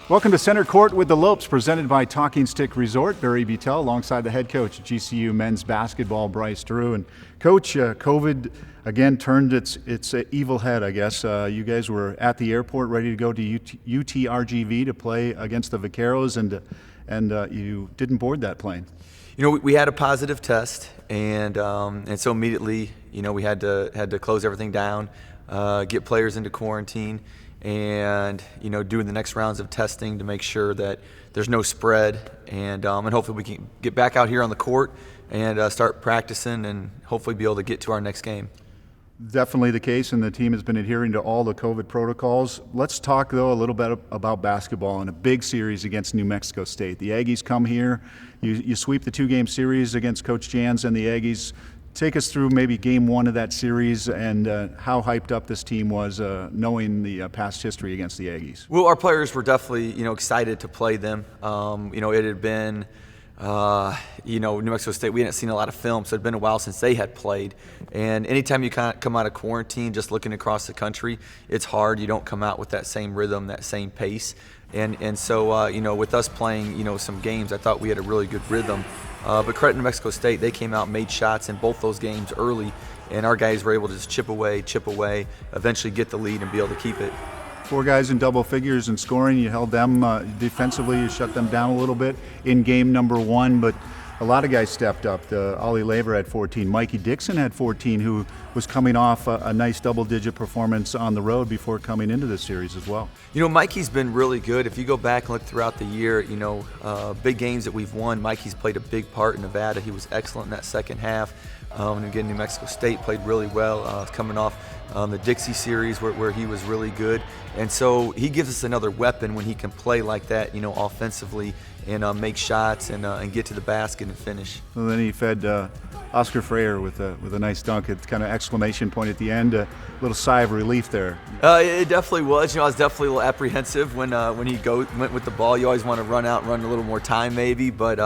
Welcome to Center Court with the Lopes, presented by Talking Stick Resort. Barry Beutel alongside the head coach of GCU men's basketball, Bryce Drew. And Coach, COVID again turned its evil head, I guess. You guys were at the airport ready to go to UTRGV to play against the Vaqueros, and you didn't board that plane. You know, we had a positive test, and so immediately, you know, we had to close everything down, get players into quarantine, and you know, doing the next rounds of testing to make sure that there's no spread, and hopefully we can get back out here on the court and start practicing, and hopefully be able to get to our next game. Definitely the case, and the team has been adhering to all the COVID protocols. Let's talk, though, a little bit about basketball in a big series against New Mexico State. The Aggies come here. You sweep the two-game series against Coach Jans and the Aggies. Take us through maybe game one of that series and how hyped up this team was knowing the past history against the Aggies. Well, our players were definitely, you know, excited to play them. You know, it had been you know, New Mexico State, we hadn't seen a lot of film, so it had been a while since they had played. And anytime you kind of come out of quarantine, just looking across the country, it's hard. You don't come out with that same rhythm, that same pace. And so, you know, with us playing, you know, some games, I thought we had a really good rhythm. But credit New Mexico State, they came out, made shots in both those games early, and our guys were able to just chip away, eventually get the lead and be able to keep it. 4 guys in double figures in scoring. You held them defensively. You shut them down a little bit in game number 1, but a lot of guys stepped up. Ollie Laver had 14. Mikey Dixon had 14, who was coming off a nice double-digit performance on the road before coming into this series as well. You know, Mikey's been really good. If you go back and look throughout the year, you know, big games that we've won, Mikey's played a big part in Nevada. He was excellent in that second half. And again, New Mexico State played really well, coming off the Dixie series where he was really good. And so he gives us another weapon when he can play like that, you know, offensively, and make shots and get to the basket and finish. Well, then he fed Oscar Freyer with a nice dunk. It's kind of exclamation point at the end, a little sigh of relief there. It definitely was. You know, I was definitely a little apprehensive when he went with the ball. You always want to run out and run a little more time maybe, but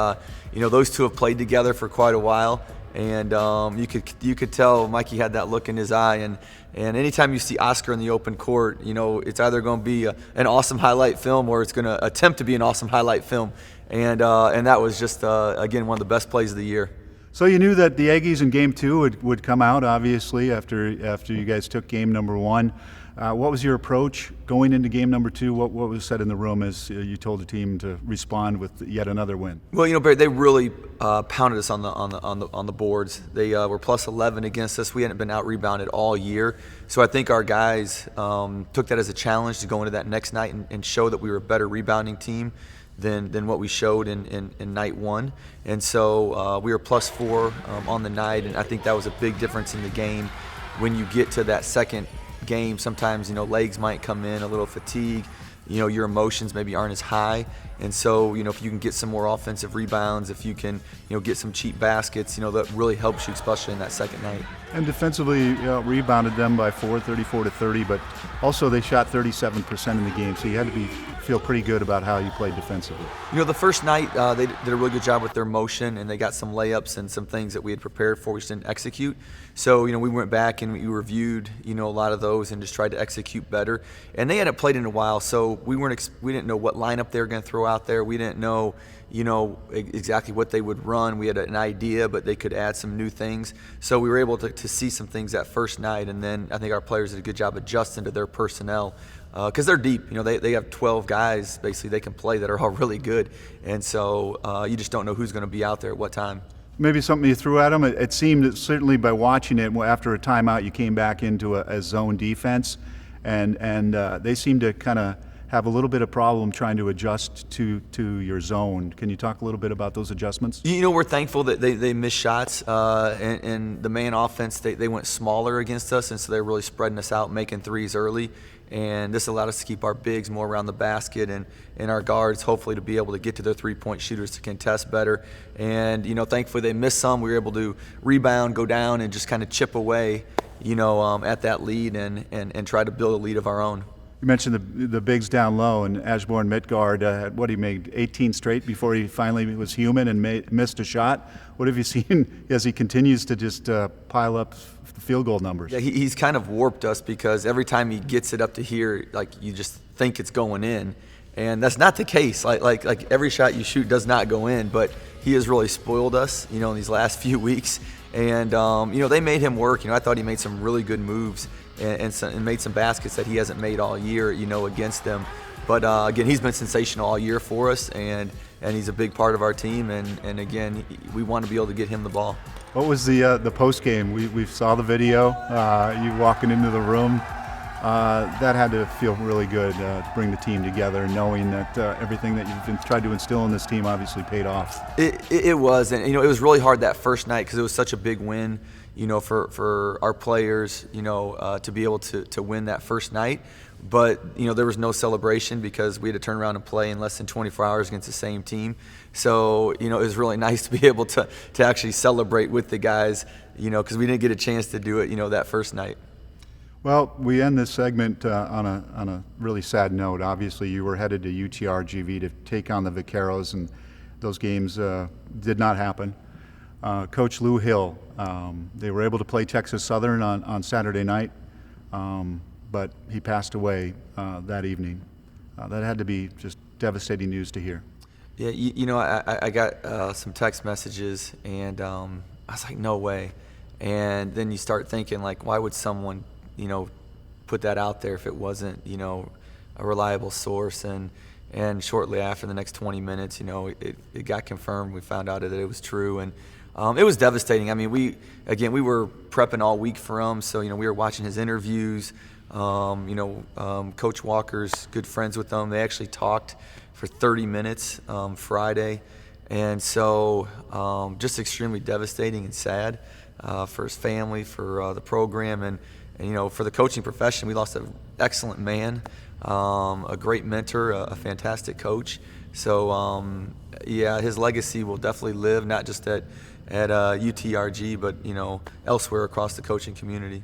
you know, those two have played together for quite a while. And you could tell Mikey had that look in his eye, and anytime you see Oscar in the open court, you know, it's either going to be an awesome highlight film or it's going to attempt to be an awesome highlight film, and that was just again one of the best plays of the year. So you knew that the Aggies in game 2 would come out, obviously, after you guys took game number 1. What was your approach going into game number 2? What was said in the room as you told the team to respond with yet another win? Well, you know, Barry, they really pounded us on the boards. They were plus 11 against us. We hadn't been out rebounded all year, so I think our guys took that as a challenge to go into that next night and show that we were a better rebounding team than what we showed in night 1. And so we were plus 4 on the night, and I think that was a big difference in the game. When you get to that second game, sometimes, you know, legs might come in, a little fatigue, you know, your emotions maybe aren't as high, and so, you know, if you can get some more offensive rebounds, if you can, you know, get some cheap baskets, you know, that really helps you, especially in that second night. And defensively, rebounded them by 4, 34-30, but also they shot 37% in the game, so you had to feel pretty good about how you played defensively. You know, the first night they did a really good job with their motion, and they got some layups and some things that we had prepared for, we just didn't execute. So, you know, we went back and we reviewed, you know, a lot of those and just tried to execute better. And they hadn't played in a while, so we didn't know what lineup they were going to throw out there. We didn't know, you know, exactly what they would run. We had an idea, but they could add some new things. So we were able to see some things that first night, and then I think our players did a good job adjusting to their personnel, because they're deep. You know, they have 12 guys basically they can play that are all really good, and so you just don't know who's going to be out there at what time. Maybe something you threw at them. It seemed that certainly by watching it, after a timeout, you came back into a zone defense, and they seemed to kind of have a little bit of problem trying to adjust to your zone. Can you talk a little bit about those adjustments? You know, we're thankful that they missed shots, and the man offense, they went smaller against us, and so they're really spreading us out, making threes early. And this allowed us to keep our bigs more around the basket, and our guards hopefully to be able to get to their three-point shooters to contest better. And, you know, thankfully they missed some. We were able to rebound, go down, and just kind of chip away, you know, at that lead and try to build a lead of our own. You mentioned the bigs down low, and Ashbourne Midgard, he made 18 straight before he finally was human and missed a shot. What have you seen as he continues to just pile up field goal numbers? Yeah, he's kind of warped us, because every time he gets it up to here, like, you just think it's going in. And that's not the case. Like every shot you shoot does not go in, but he has really spoiled us, you know, in these last few weeks. And, you know, they made him work. You know, I thought he made some really good moves and made some baskets that he hasn't made all year, you know, against them. But, again, he's been sensational all year for us, and he's a big part of our team. And again, we want to be able to get him the ball. What was the post game? We saw the video. You walking into the room. That had to feel really good to bring the team together, knowing that everything that you've been tried to instill in this team obviously paid off. It was, and you know, it was really hard that first night because it was such a big win, you know, for our players, you know, to be able to win that first night. But you know, there was no celebration because we had to turn around and play in less than 24 hours against the same team. So you know, it was really nice to be able to actually celebrate with the guys, you know, because we didn't get a chance to do it, you know, that first night. Well, we end this segment on a really sad note. Obviously, you were headed to UTRGV to take on the Vaqueros, and those games did not happen. Coach Lou Hill, they were able to play Texas Southern on Saturday night, but he passed away that evening. That had to be just devastating news to hear. Yeah, you know, I got some text messages, and I was like, no way. And then you start thinking, like, why would someone, you know, put that out there if it wasn't, you know, a reliable source? And shortly after, the next 20 minutes, you know, it got confirmed. We found out that it was true, and it was devastating. I mean, we were prepping all week for him, so, you know, we were watching his interviews. You know, Coach Walker's good friends with them. They actually talked for 30 minutes Friday, and so just extremely devastating and sad for his family, for the program, and you know, for the coaching profession. We lost an excellent man, a great mentor, a fantastic coach. So yeah, his legacy will definitely live, not just at UTRG, but you know, elsewhere across the coaching community.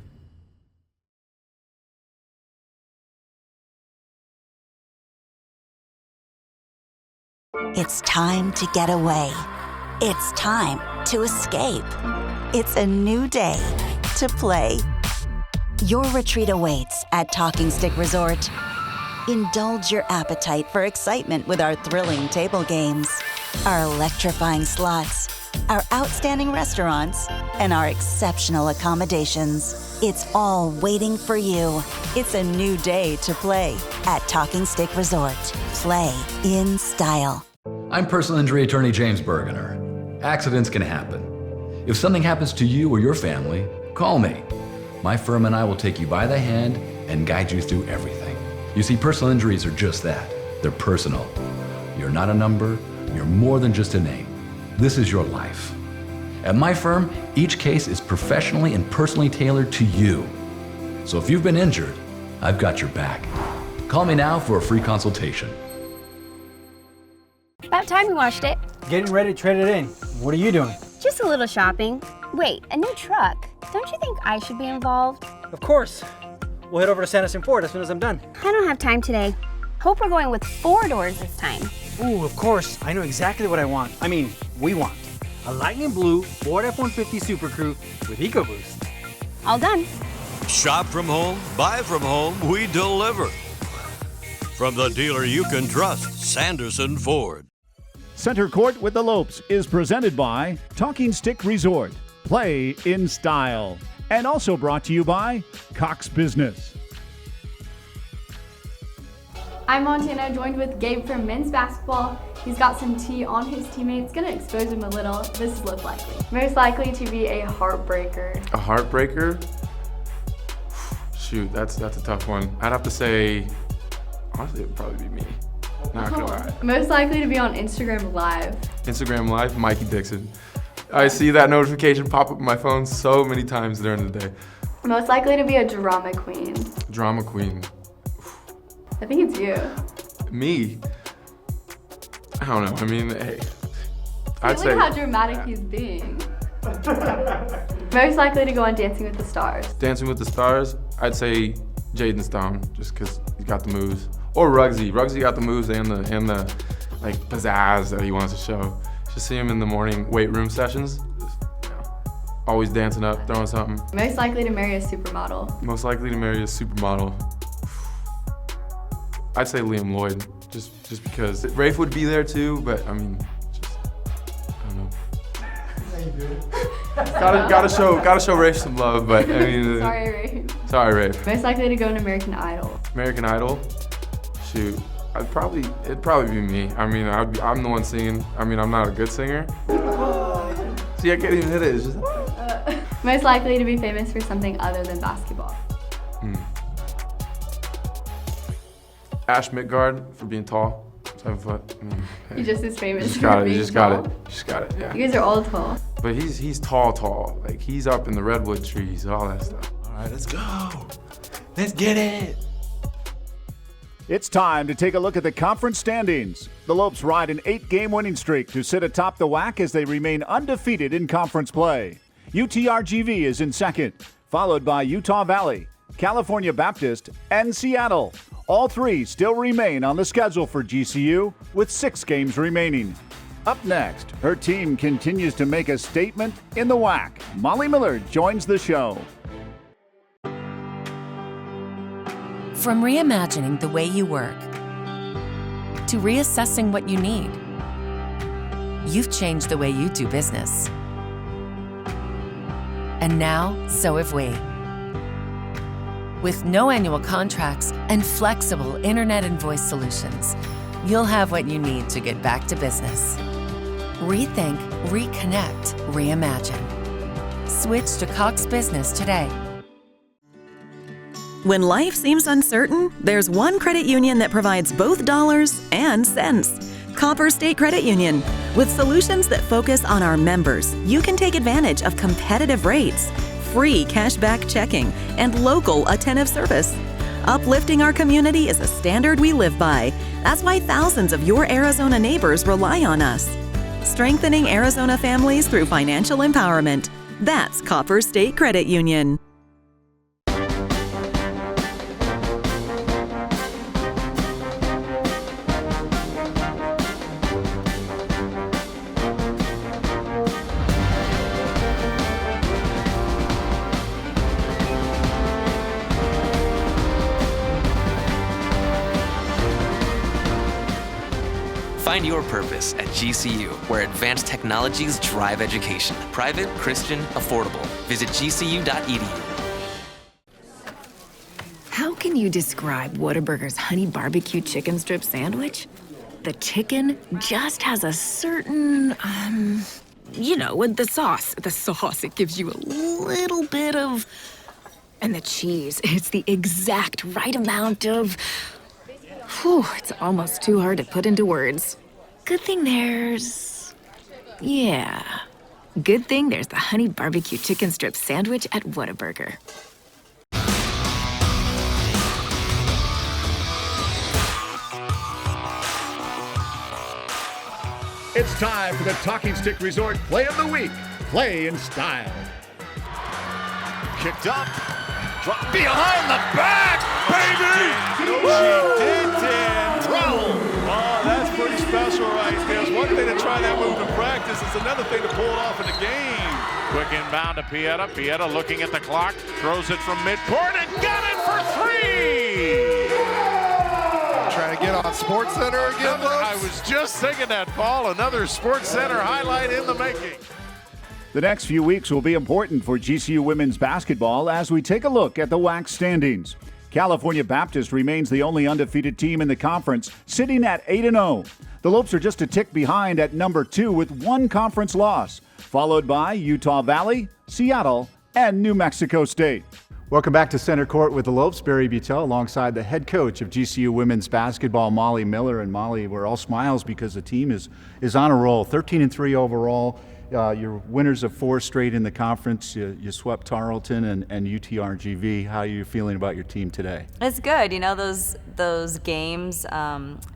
It's time to get away. It's time to escape. It's a new day to play. Your retreat awaits at Talking Stick Resort. Indulge your appetite for excitement with our thrilling table games, our electrifying slots, our outstanding restaurants, and our exceptional accommodations. It's all waiting for you. It's a new day to play at Talking Stick Resort. Play in style. I'm personal injury attorney James Bergener. Accidents can happen. If something happens to you or your family, call me. My firm and I will take you by the hand and guide you through everything. You see, personal injuries are just that. They're personal. You're not a number. You're more than just a name. This is your life. At my firm, each case is professionally and personally tailored to you. So if you've been injured, I've got your back. Call me now for a free consultation. About time we washed it. Getting ready to trade it in. What are you doing? Just a little shopping. Wait, a new truck? Don't you think I should be involved? Of course. We'll head over to Sanderson Ford as soon as I'm done. I don't have time today. Hope we're going with 4 doors this time. Ooh, of course. I know exactly what I want. I mean, we want. A lightning blue Ford F-150 Super Crew with EcoBoost. All done. Shop from home, buy from home, we deliver. From the dealer you can trust, Sanderson Ford. Center Court with the Lopes is presented by Talking Stick Resort. Play in style. And also brought to you by Cox Business. I'm Montana, joined with Gabe from men's basketball. He's got some tea on his teammates, gonna expose him a little. This is most likely. Most likely to be a heartbreaker. A heartbreaker? Shoot, that's a tough one. I'd have to say, honestly, it would probably be me. Not gonna lie. Most likely to be on Instagram Live. Instagram Live, Mikey Dixon. I see that notification pop up on my phone so many times during the day. Most likely to be a drama queen. Drama queen. I think it's you. Me? I don't know. I mean, hey. I'd say look how dramatic he's being. Most likely to go on Dancing with the Stars. Dancing with the Stars, I'd say Jaden Stone, just because he's got the moves. Or Ruggsy. Ruggsy got the moves and the like pizzazz that he wants to show. Just see him in the morning weight room sessions. Just, you know, always dancing up, throwing something. Most likely to marry a supermodel. Most likely to marry a supermodel. I'd say Liam Lloyd, just because Rafe would be there too, but I mean, I don't know. gotta show Rafe some love, but I mean. Sorry, Rafe. Sorry, Rafe. Most likely to go in American Idol. American Idol? Shoot, it'd probably be me. I mean, I'm the one singing. I mean, I'm not a good singer. See, I can't even hit it. It's just. Most likely to be famous for something other than basketball. Ash Midgard for being tall, 7 foot. I mean, hey. You're just as famous You for got it. being You just tall. got it. You just got it. Yeah. You guys are all tall. But he's tall. Like he's up in the redwood trees, all that stuff. All right, let's go. Let's get it. It's time to take a look at the conference standings. The Lopes ride an 8-game winning streak to sit atop the WAC as they remain undefeated in conference play. UTRGV is in second, followed by Utah Valley, California Baptist, and Seattle. All three still remain on the schedule for GCU with 6 games remaining. Up next, her team continues to make a statement in the WAC. Molly Miller joins the show. From reimagining the way you work to reassessing what you need, you've changed the way you do business. And now, so have we. With no annual contracts and flexible internet and voice solutions, you'll have what you need to get back to business. Rethink, reconnect, reimagine. Switch to Cox Business today. When life seems uncertain, there's one credit union that provides both dollars and cents. Copper State Credit Union. With solutions that focus on our members, you can take advantage of competitive rates, free cashback checking, and local attentive service. Uplifting our community is a standard we live by. That's why thousands of your Arizona neighbors rely on us. Strengthening Arizona families through financial empowerment. That's Copper State Credit Union. Find your purpose at GCU, where advanced technologies drive education. Private, Christian, affordable. Visit gcu.edu. How can you describe Whataburger's honey barbecue chicken strip sandwich? The chicken just has a certain, with the sauce. The sauce, it gives you a little bit of... And the cheese, it's the exact right amount of... Whew, it's almost too hard to put into words. Good thing there's the honey barbecue chicken strip sandwich at Whataburger. It's time for the Talking Stick Resort Play of the Week. Play in style. Kicked up. Drop behind the back, baby! No, she didn't. Oh, that's pretty special right there. It's one thing to try that move in practice. It's another thing to pull it off in the game. Quick inbound to Pieta. Pieta looking at the clock. Throws it from midcourt and got it for 3! Trying to get on SportsCenter again, I was just thinking that, Paul. Another SportsCenter highlight in the making. The next few weeks will be important for GCU women's basketball as we take a look at the WAC standings. California Baptist remains the only undefeated team in the conference, sitting at 8-0. The Lopes are just a tick behind at number 2 with 1 conference loss, followed by Utah Valley, Seattle, and New Mexico State. Welcome back to Center Court with the Lopes. Barry Butel alongside the head coach of GCU women's basketball, Molly Miller. And Molly, we're all smiles because the team is on a roll, 13-3 overall. You're winners of 4 straight in the conference. You swept Tarleton and UTRGV. How are you feeling about your team today? It's good. You know, those games,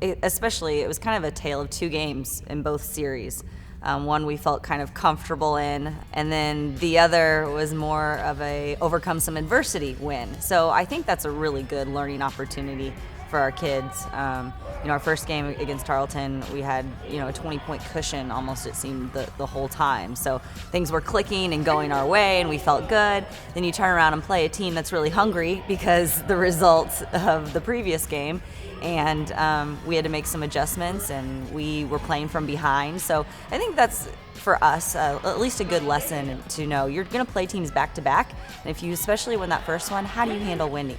especially, it was kind of a tale of 2 games in both series. One we felt kind of comfortable in, and then the other was more of a overcome some adversity win. So I think that's a really good learning opportunity for our kids. Our first game against Tarleton, we had, a 20-point cushion almost, it seemed, the whole time. So things were clicking and going our way, and we felt good. Then you turn around and play a team that's really hungry because the results of the previous game. And we had to make some adjustments, and we were playing from behind. So I think that's, for us, at least a good lesson to know. You're going to play teams back-to-back, and if you especially win that first one, how do you handle winning?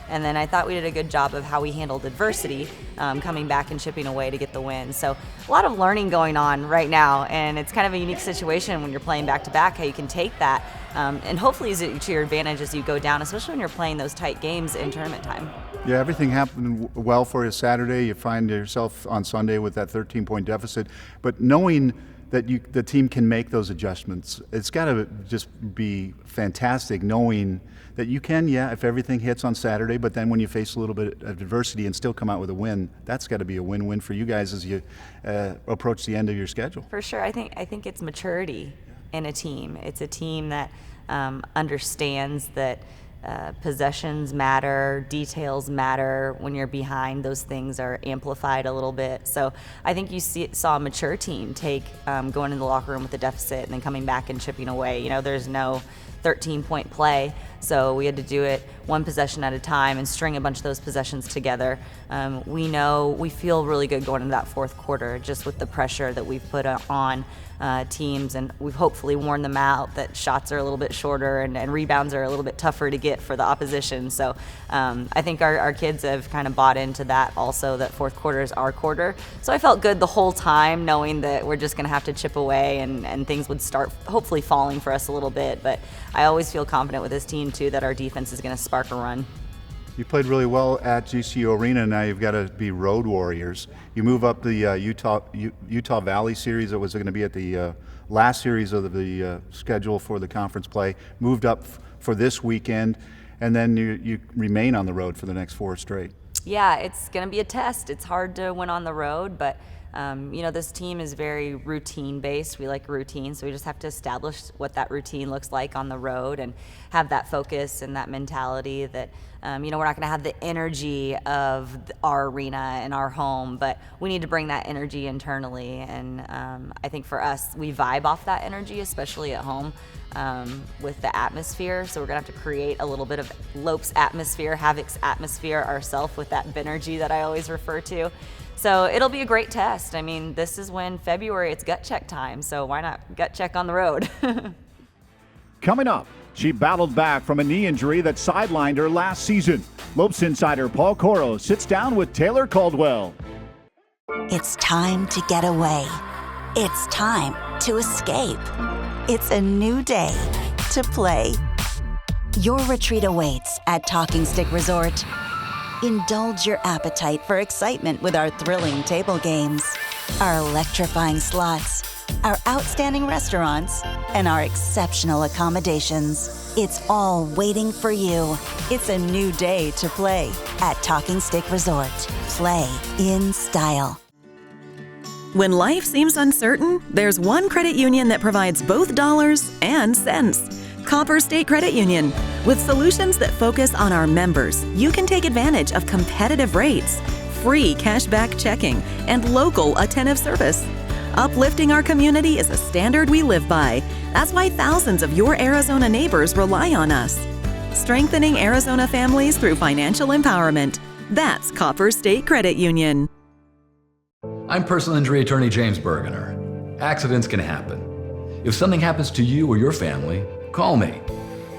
And then I thought we did a good job of how we handled adversity, coming back and chipping away to get the win. So a lot of learning going on right now, and it's kind of a unique situation when you're playing back-to-back, how you can take that, and hopefully use it to your advantage as you go down, especially when you're playing those tight games in tournament time. Yeah, everything happened well for you Saturday. You find yourself on Sunday with that 13-point deficit. But knowing that the team can make those adjustments, it's got to just be fantastic knowing that you can, if everything hits on Saturday, but then when you face a little bit of adversity and still come out with a win, that's got to be a win-win for you guys as you approach the end of your schedule. For sure. I think it's maturity in a team. It's a team that understands that possessions matter, details matter. When you're behind, those things are amplified a little bit. So I think you saw a mature team take going into the locker room with a deficit and then coming back and chipping away. There's no 13-point play, so we had to do it one possession at a time and string a bunch of those possessions together. We feel really good going into that fourth quarter, just with the pressure that we've put on teams, and we've hopefully worn them out that shots are a little bit shorter and rebounds are a little bit tougher to get for the opposition. So I think our kids have kind of bought into that also, that fourth quarter is our quarter. So I felt good the whole time knowing that we're just going to have to chip away and things would start hopefully falling for us a little bit. But I always feel confident with this team too that our defense is going to spark a run. You played really well at GCU Arena. Now you've got to be road warriors. You move up the Utah Valley series that was going to be at the last series of the schedule for the conference play. Moved up for this weekend, and then you remain on the road for the next 4 straight. Yeah, it's going to be a test. It's hard to win on the road, but this team is very routine-based. We like routine, so we just have to establish what that routine looks like on the road and have that focus and that mentality that, we're not going to have the energy of our arena and our home, but we need to bring that energy internally. And I think for us, we vibe off that energy, especially at home, with the atmosphere. So we're going to have to create a little bit of Lopes atmosphere, Havoc's atmosphere ourselves with that Benergy that I always refer to. So it'll be a great test. I mean, this is when February, it's gut check time, so why not gut check on the road? Coming up, she battled back from a knee injury that sidelined her last season. Lopes insider Paul Coro sits down with Taylor Caldwell. It's time to get away. It's time to escape. It's a new day to play. Your retreat awaits at Talking Stick Resort. Indulge your appetite for excitement with our thrilling table games, our electrifying slots, our outstanding restaurants, and our exceptional accommodations. It's all waiting for you. It's a new day to play at Talking Stick Resort. Play in style. When life seems uncertain, there's one credit union that provides both dollars and cents. Copper State Credit Union. With solutions that focus on our members, you can take advantage of competitive rates, free cashback checking, and local attentive service. Uplifting our community is a standard we live by. That's why thousands of your Arizona neighbors rely on us. Strengthening Arizona families through financial empowerment. That's Copper State Credit Union. I'm personal injury attorney James Bergener. Accidents can happen. If something happens to you or your family, call me.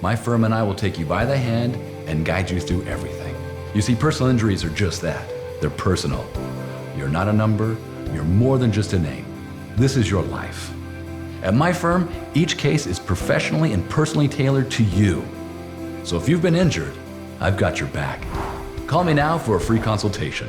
My firm and I will take you by the hand and guide you through everything. You see, personal injuries are just that. They're personal. You're not a number. You're more than just a name. This is your life. At my firm, each case is professionally and personally tailored to you. So if you've been injured, I've got your back. Call me now for a free consultation.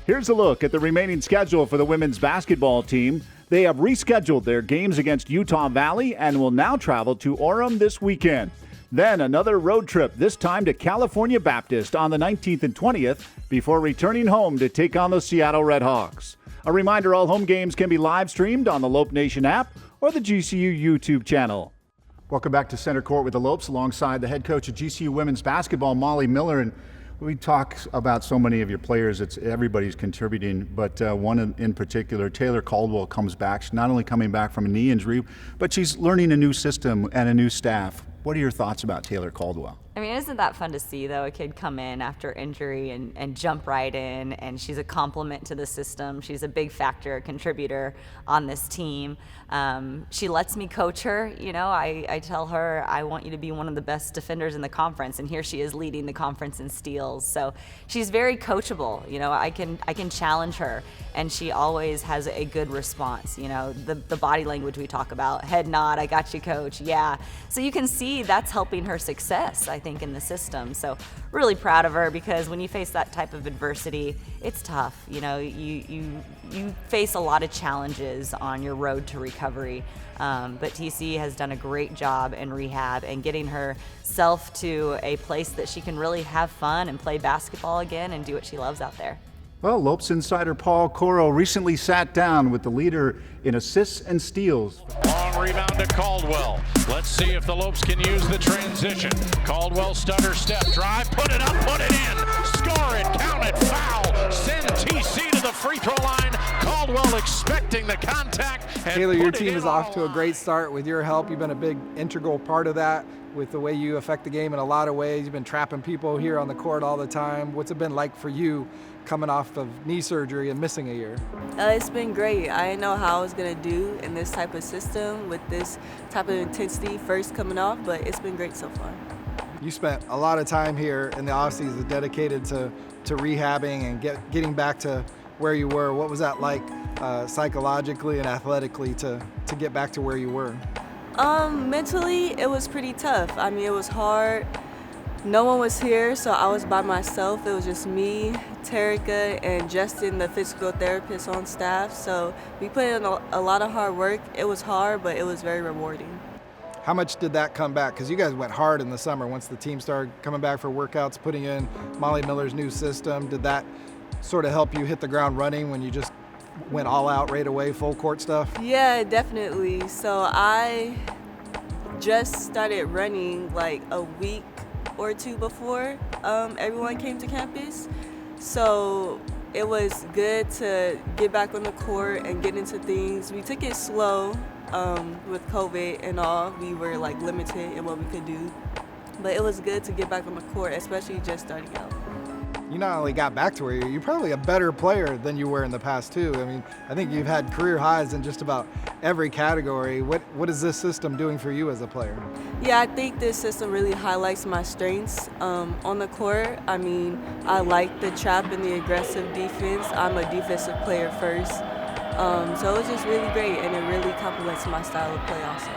Here's a look at the remaining schedule for the women's basketball team. They have rescheduled their games against Utah Valley and will now travel to Orem this weekend. Then another road trip, this time to California Baptist on the 19th and 20th, before returning home to take on the Seattle Redhawks. A reminder, all home games can be live streamed on the Lope Nation app or the GCU YouTube channel. Welcome back to Center Court with the Lopes alongside the head coach of GCU women's basketball, Molly Miller. And we talk about so many of your players. Everybody's contributing, but one in particular, Taylor Caldwell, comes back. She's not only coming back from a knee injury, but she's learning a new system and a new staff. What are your thoughts about Taylor Caldwell? I mean, isn't that fun to see, though? A kid come in after injury and jump right in, and she's a compliment to the system. She's a big factor, a contributor on this team. She lets me coach her. You know, I tell her, I want you to be one of the best defenders in the conference, and here she is leading the conference in steals. So she's very coachable. You know, I can challenge her, and she always has a good response. You know, the body language we talk about, head nod, I got you, coach, yeah. So you can see that's helping her success, I think, in the system. So really proud of her, because when you face that type of adversity, it's tough. You know, you face a lot of challenges on your road to recovery. But TC has done a great job in rehab and getting herself to a place that she can really have fun and play basketball again and do what she loves out there. Well, Lopes insider Paul Coro recently sat down with the leader in assists and steals. Long rebound to Caldwell. Let's see if the Lopes can use the transition. Caldwell stutter step, drive, put it up, put it in. Score it, count it, foul. Send TC to the free throw line. Caldwell expecting the contact. Taylor, your team is off to a great start with your help. You've been a big integral part of that with the way you affect the game in a lot of ways. You've been trapping people here on the court all the time. What's it been like for you coming off of knee surgery and missing a year? It's been great. I didn't know how I was going to do in this type of system with this type of intensity first coming off, but it's been great so far. You spent a lot of time here in the offseason dedicated to rehabbing and getting back to where you were. What was that like psychologically and athletically to get back to where you were? Mentally, it was pretty tough. I mean, it was hard. No one was here, so I was by myself. It was just me, Terica, and Justin, the physical therapist on staff. So we put in a lot of hard work. It was hard, but it was very rewarding. How much did that come back? Because you guys went hard in the summer once the team started coming back for workouts, putting in Molly Miller's new system. Did that sort of help you hit the ground running when you just went all out right away, full court stuff? Yeah, definitely. So I just started running like a week or two before everyone came to campus. So it was good to get back on the court and get into things. We took it slow with COVID and all. We were like limited in what we could do. But it was good to get back on the court, especially just starting out. You not only got back to where you're probably a better player than you were in the past too. I mean, I think you've had career highs in just about every category. What is this system doing for you as a player? Yeah, I think this system really highlights my strengths on the court. I mean, I like the trap and the aggressive defense. I'm a defensive player first. So it's just really great, and it really complements my style of play also.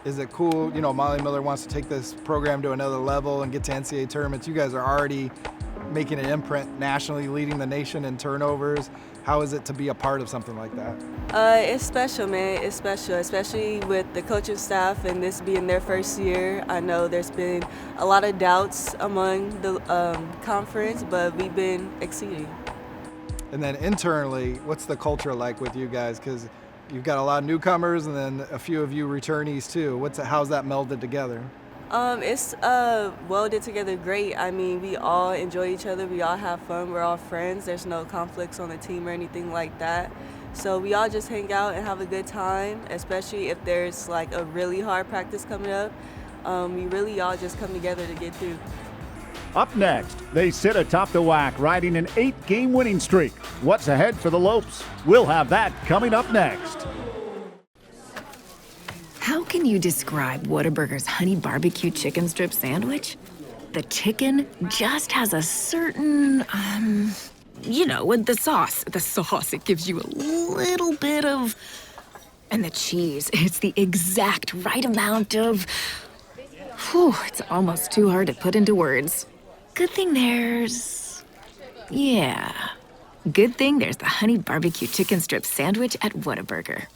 Is it cool, you know, Molly Miller wants to take this program to another level and get to NCAA tournaments. You guys are already making an imprint nationally, leading the nation in turnovers. How is it to be a part of something like that? It's special, man. It's special, especially with the coaching staff and this being their first year. I know there's been a lot of doubts among the conference, but we've been exceeding. And then internally, what's the culture like with you guys? Because you've got a lot of newcomers and then a few of you returnees too. How's that melded together? It's welded together great. I mean, we all enjoy each other. We all have fun. We're all friends. There's no conflicts on the team or anything like that. So we all just hang out and have a good time, especially if there's like a really hard practice coming up. We really all just come together to get through. Up next, they sit atop the WAC, riding an 8-game winning streak. What's ahead for the Lopes? We'll have that coming up next. How can you describe Whataburger's honey barbecue chicken strip sandwich? The chicken just has a certain, you know, with the sauce. The sauce, it gives you a little bit of, and the cheese, it's the exact right amount of, it's almost too hard to put into words. Good thing there's the honey barbecue chicken strip sandwich at Whataburger.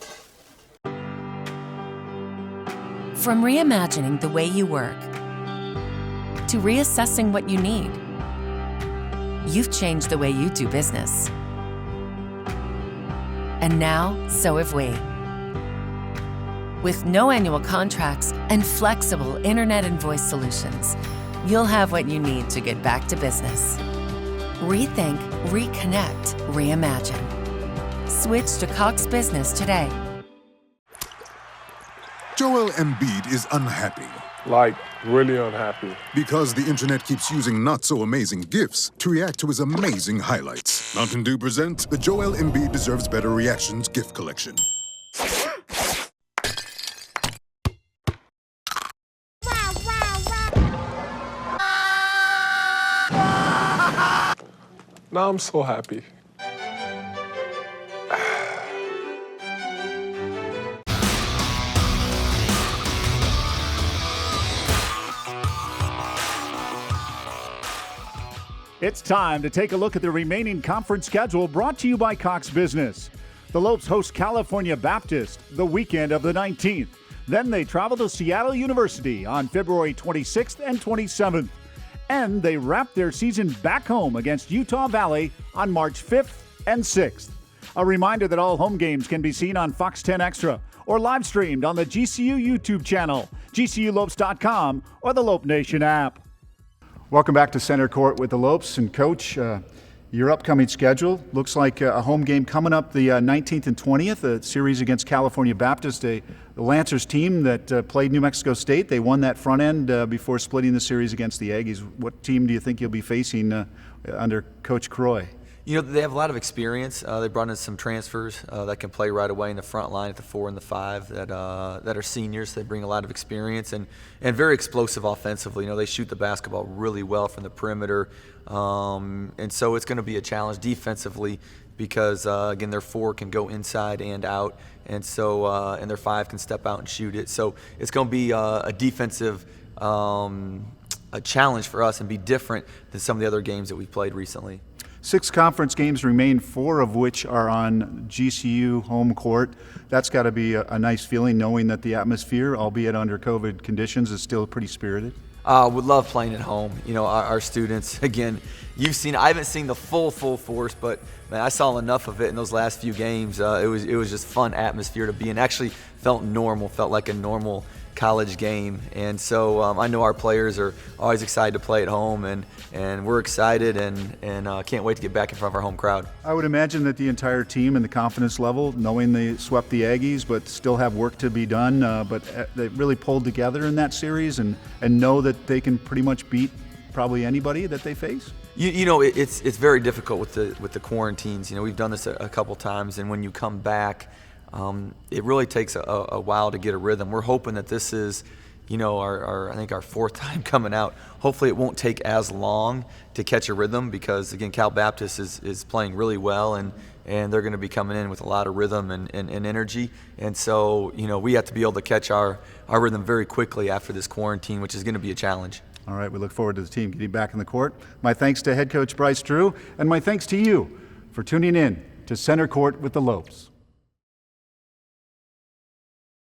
From reimagining the way you work to reassessing what you need. You've changed the way you do business. And now, so have we. With no annual contracts and flexible internet and voice solutions, you'll have what you need to get back to business. Rethink, reconnect, reimagine. Switch to Cox Business today. Joel Embiid is unhappy. Like, really unhappy. Because the internet keeps using not-so-amazing GIFs to react to his amazing highlights. Mountain Dew presents the Joel Embiid Deserves Better Reactions GIF Collection. Now I'm so happy. It's time to take a look at the remaining conference schedule brought to you by Cox Business. The Lopes host California Baptist the weekend of the 19th. Then they travel to Seattle University on February 26th and 27th. And they wrap their season back home against Utah Valley on March 5th and 6th. A reminder that all home games can be seen on Fox 10 Extra or live streamed on the GCU YouTube channel, gculopes.com, or the Lope Nation app. Welcome back to Center Court with the Lopes. And Coach, your upcoming schedule looks like a home game coming up the 19th and 20th, a series against California Baptist, the Lancers team that played New Mexico State. They won that front end before splitting the series against the Aggies. What team do you think you'll be facing under Coach Croy? You know, they have a lot of experience. They brought in some transfers that can play right away in the front line at the 4 and the 5 that are seniors. They bring a lot of experience and very explosive offensively. You know, they shoot the basketball really well from the perimeter. And so it's going to be a challenge defensively because, again, their 4 can go inside and out. And so and their 5 can step out and shoot it. So it's going to be a defensive a challenge for us and be different than some of the other games that we've played recently. 6 conference games remain, 4 of which are on GCU home court. That's got to be a nice feeling, knowing that the atmosphere, albeit under COVID conditions, is still pretty spirited. Would love playing at home. You know, our students, again, I haven't seen the full force, but man, I saw enough of it in those last few games. It was just fun atmosphere to be in. Actually felt normal, felt like a normal college game. And so I know our players are always excited to play at home, and we're excited and can't wait to get back in front of our home crowd. I would imagine that the entire team and the confidence level, knowing they swept the Aggies but still have work to be done, but they really pulled together in that series and know that they can pretty much beat probably anybody that they face. You know, it's very difficult with the quarantines. You know, we've done this a couple times, and when you come back, it really takes a while to get a rhythm. We're hoping that this is, you know, I think our 4th time coming out. Hopefully it won't take as long to catch a rhythm because, again, Cal Baptist is playing really well, and they're going to be coming in with a lot of rhythm and energy. And so, you know, we have to be able to catch our rhythm very quickly after this quarantine, which is going to be a challenge. All right, we look forward to the team getting back in the court. My thanks to head coach Bryce Drew, and my thanks to you for tuning in to Center Court with the Lopes.